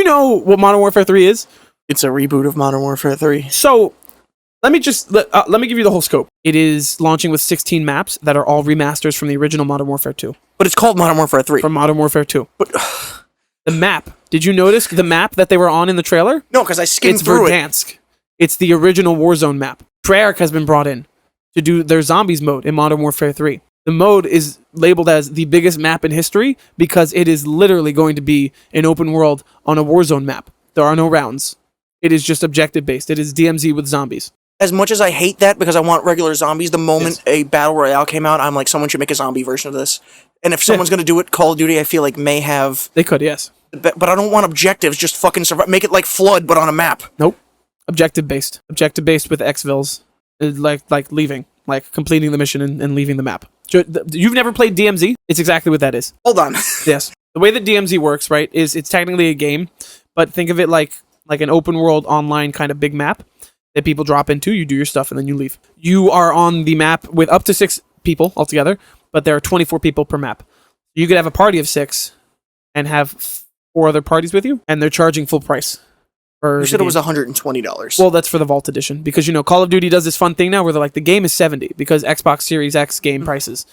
know what Modern Warfare 3 is? It's a reboot of Modern Warfare 3. So, let me give you the whole scope. It is launching with 16 maps that are all remasters from the original Modern Warfare 2. But it's called Modern Warfare 3. From Modern Warfare 2. But the map. Did you notice the map that they were on in the trailer? No, because I skimmed through Verdansk. It's the original Warzone map. Treyarch has been brought in to do their zombies mode in Modern Warfare 3. The mode is labeled as the biggest map in history because it is literally going to be an open world on a Warzone map. There are no rounds. It is just objective-based. It is DMZ with zombies. As much as I hate that because I want regular zombies, the moment a Battle Royale came out, I'm like, someone should make a zombie version of this. And if someone's going to do it, Call of Duty, I feel like may have... They could, yes. But I don't want objectives, just fucking survive. Make it like Flood, but on a map. Nope. Objective-based. Objective-based with exfils. Like leaving. Like completing the mission and leaving the map. You've never played DMZ? It's exactly what that is. Hold on. Yes. The way that DMZ works, right, is it's technically a game, but think of it like an open world online kind of big map that people drop into, you do your stuff, and then you leave. You are on the map with up to 6 people altogether, but there are 24 people per map. You could have a party of 6 and have 4 other parties with you, and they're charging full price. You said it was $120. Well, that's for the Vault Edition, because, you know, Call of Duty does this fun thing now where they're like, the game is $70, because Xbox Series X game prices.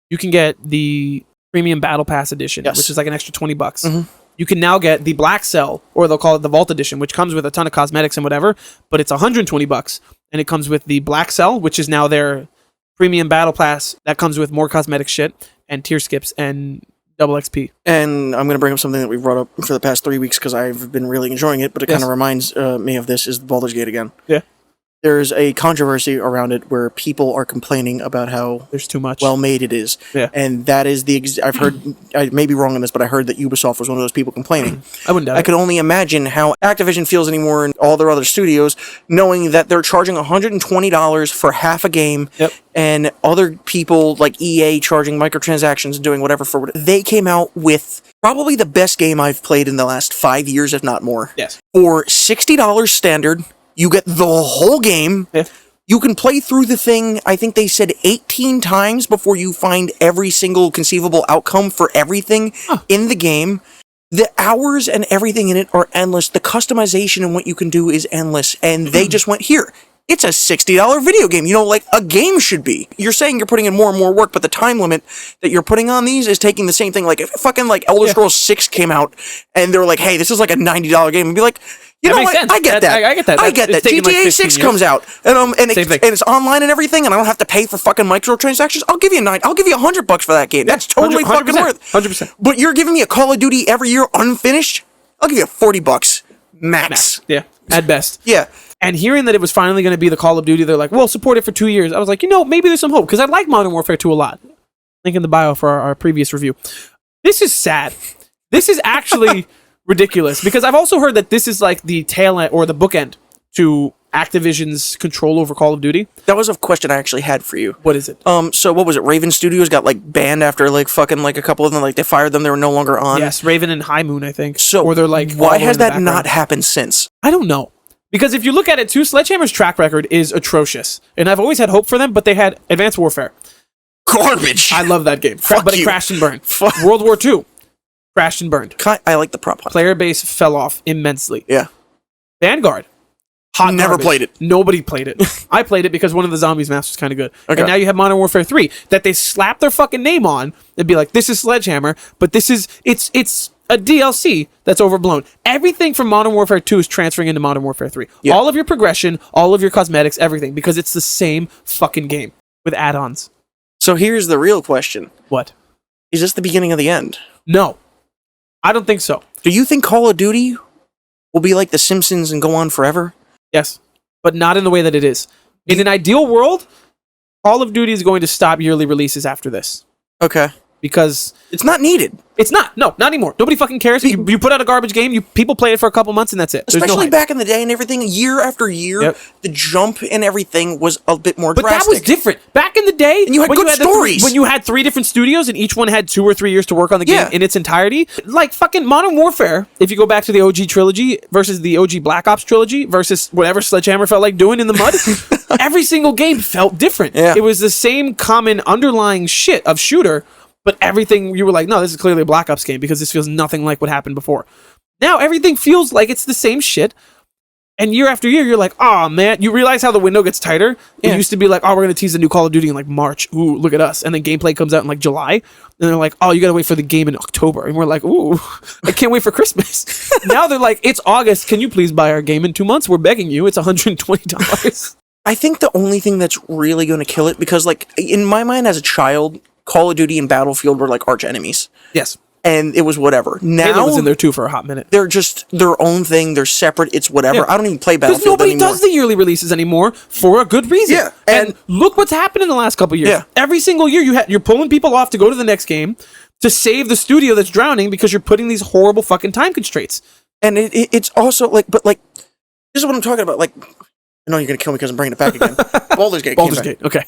You can get the Premium Battle Pass Edition, which is like an extra $20. Mm-hmm. You can now get the Black Cell, or they'll call it the Vault Edition, which comes with a ton of cosmetics and whatever, but it's $120, and it comes with the Black Cell, which is now their Premium Battle Pass that comes with more cosmetic shit, and tier skips, and double XP. And I'm going to bring up something that we've brought up for the past 3 weeks because I've been really enjoying it, but it kind of reminds me of this, is Baldur's Gate again. Yeah. There's a controversy around it where people are complaining about how there's too much well made it is. Yeah. And that is I've heard, I may be wrong on this, but I heard that Ubisoft was one of those people complaining. I wouldn't doubt it. I could only imagine how Activision feels anymore and all their other studios, knowing that they're charging $120 for half a game, and other people like EA charging microtransactions and doing whatever for it. They came out with probably the best game I've played in the last 5 years, if not more. Yes. For $60 standard. You get the whole game. Yeah. You can play through the thing, I think they said 18 times before you find every single conceivable outcome for everything in the game. The hours and everything in it are endless. The customization and what you can do is endless. And they just went, here, it's a $60 video game. You know, like a game should be. You're saying you're putting in more and more work, but the time limit that you're putting on these is taking the same thing. Like if fucking like Elder Scrolls 6 came out and they're like, hey, this is like a $90 game. And be like, you know what? I get that. I get that. I get that. GTA 6 comes out, and it's online and everything, and I don't have to pay for fucking microtransactions. I'll give you $100 for that game. That's totally fucking worth. 100%. But you're giving me a Call of Duty every year unfinished? I'll give you $40 max. Yeah, at best. Yeah. And hearing that it was finally going to be the Call of Duty, they're like, well, support it for 2 years. I was like, you know, maybe there's some hope, because I like Modern Warfare 2 a lot. Link in the bio for our previous review. This is sad. This is actually ridiculous, because I've also heard that this is like the tail end or the bookend to Activision's control over Call of Duty. That was a question I actually had for you. What is it? So what was it? Raven Studios got like banned after like fucking like a couple of them, like they fired them, they were no longer on. Yes, Raven and High Moon, I think. So or they're like, why has that not happened since? I don't know. Because if you look at it too, Sledgehammer's track record is atrocious. And I've always had hope for them, but they had Advanced Warfare. Garbage. I love that game. Fuck but you. It crashed and burned. World War II. Crashed and burned. I like the prop hunt. Player base fell off immensely. Yeah. Vanguard. Hot Never garbage. played it. Nobody played it. I played it because one of the zombies maps was kind of good. Okay. And now you have Modern Warfare 3 that they slap their fucking name on. They'd be like, this is Sledgehammer, but it's a DLC that's overblown. Everything from Modern Warfare 2 is transferring into Modern Warfare 3. Yeah. All of your progression, all of your cosmetics, everything, because it's the same fucking game with add-ons. So here's the real question. What? Is this the beginning of the end? No. I don't think so. Do you think Call of Duty will be like The Simpsons and go on forever? Yes, but not in the way that it is. In an ideal world, Call of Duty is going to stop yearly releases after this. Okay. Because it's not needed. It's not. No, not anymore. Nobody fucking cares. You put out a garbage game, people play it for a couple months, and that's it. Especially back in the day and everything, year after year, the jump and everything was a bit more drastic. But that was different. Back in the day, and you had good stories. When you had 3 different studios and each one had 2 or 3 years to work on the game in its entirety, like fucking Modern Warfare, if you go back to the OG trilogy versus the OG Black Ops trilogy versus whatever Sledgehammer felt like doing in the mud, every single game felt different. Yeah. It was the same common underlying shit of shooter, but everything, you were like, no, this is clearly a Black Ops game because this feels nothing like what happened before. Now everything feels like it's the same shit. And year after year, you're like, oh man, you realize how the window gets tighter? It used to be like, oh, we're going to tease a new Call of Duty in like March. Ooh, look at us. And then gameplay comes out in like July. And they're like, oh, you got to wait for the game in October. And we're like, ooh, I can't wait for Christmas. Now they're like, it's August. Can you please buy our game in 2 months? We're begging you. It's $120. I think the only thing that's really going to kill it, because like in my mind as a child, Call of Duty and Battlefield were like arch enemies. Yes. And it was whatever. Now Halo was in there too for a hot minute. They're just their own thing. They're separate. It's whatever. I don't even play Battlefield nobody anymore. does the yearly releases anymore for a good reason. Yeah, and look what's happened in the last couple of years. Yeah. Every single year you're pulling people off to go to the next game to save the studio that's drowning because you're putting these horrible fucking time constraints. And it's also like, but like, this is what I'm talking about. Like, I know you're gonna kill me because I'm bringing it back again. Baldur's Gate. Baldur's Gate. Okay.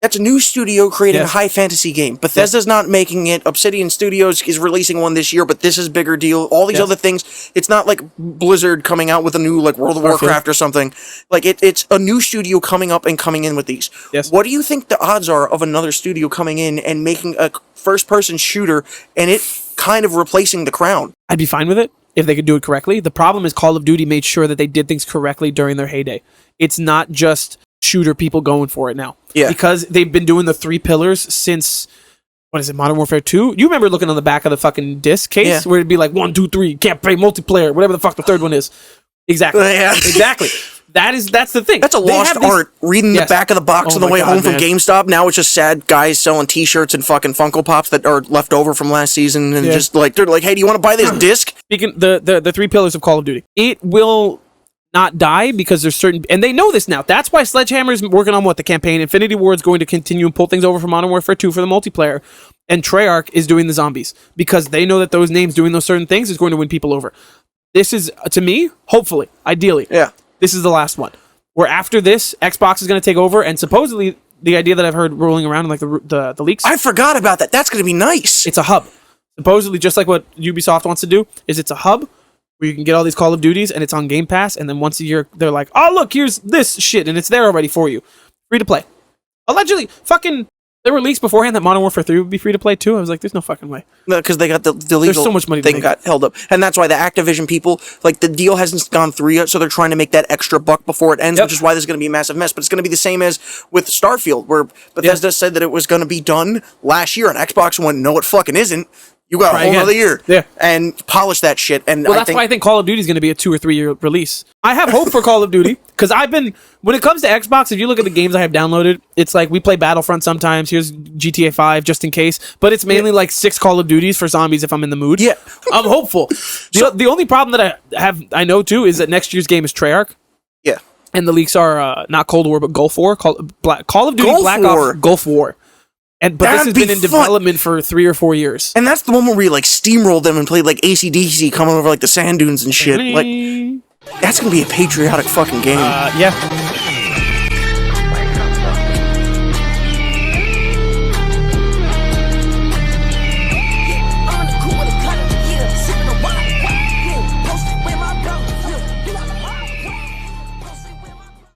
That's a new studio creating a high fantasy game. Bethesda's not making it. Obsidian Studios is releasing one this year, but this is a bigger deal. All these other things. It's not like Blizzard coming out with a new like World of Warcraft or something. Like it's a new studio coming up and coming in with these. Yes. What do you think the odds are of another studio coming in and making a first-person shooter and it kind of replacing The Crown? I'd be fine with it if they could do it correctly. The problem is Call of Duty made sure that they did things correctly during their heyday. It's not just shooter people going for it now. Yeah. Because they've been doing the 3 pillars since, what is it, Modern Warfare 2? You remember looking on the back of the fucking disc case where it'd be like 1, 2, 3, can't play multiplayer, whatever the fuck the third one is. Exactly. Exactly. That's the thing. That's a lost art. Reading the back of the box on the way home from GameStop. Now it's just sad guys selling T-shirts and fucking Funko Pops that are left over from last season, and just like they're like, "Hey, do you want to buy this disc?" Speaking the 3 pillars of Call of Duty, it will not die because there's certain, and they know this now. That's why Sledgehammer's working on the campaign. Infinity Ward is going to continue and pull things over from Modern Warfare 2 for the multiplayer, and Treyarch is doing the zombies because they know that those names doing those certain things is going to win people over. This is, to me, hopefully, ideally, this is the last one. Where after this, Xbox is going to take over, and supposedly the idea that I've heard rolling around in like the leaks. I forgot about that. That's going to be nice. It's a hub. Supposedly, just like what Ubisoft wants to do, is it's a hub where you can get all these Call of Duties, and it's on Game Pass, and then once a year, they're like, oh, look, here's this shit, and it's there already for you. Free to play. Allegedly, fucking, they released beforehand that Modern Warfare 3 would be free to play too. I was like, there's no fucking way. No, because they got the legal There's so much money thing got held up. And that's why the Activision people, like, the deal hasn't gone through yet, so they're trying to make that extra buck before it ends, which is why this is going to be a massive mess. But it's going to be the same as with Starfield, where Bethesda said that it was going to be done last year, and Xbox went, no, it fucking isn't. You got a whole other year. And polish that shit. And that's why I think Call of Duty is going to be a 2 or 3 year release. I have hope for Call of Duty because when it comes to Xbox, if you look at the games I have downloaded, it's like we play Battlefront sometimes. Here's GTA 5 just in case. But it's mainly like 6 Call of Duties for zombies if I'm in the mood. Yeah. I'm hopeful. The only problem that I know too is that next year's game is Treyarch. Yeah. And the leaks are not Cold War, but Gulf War. Call of Duty Black Ops Gulf War. But this has been in development for 3 or 4 years. And that's the one where we like steamrolled them and played like AC/DC coming over like the sand dunes and shit. Like, that's gonna be a patriotic fucking game. Yeah.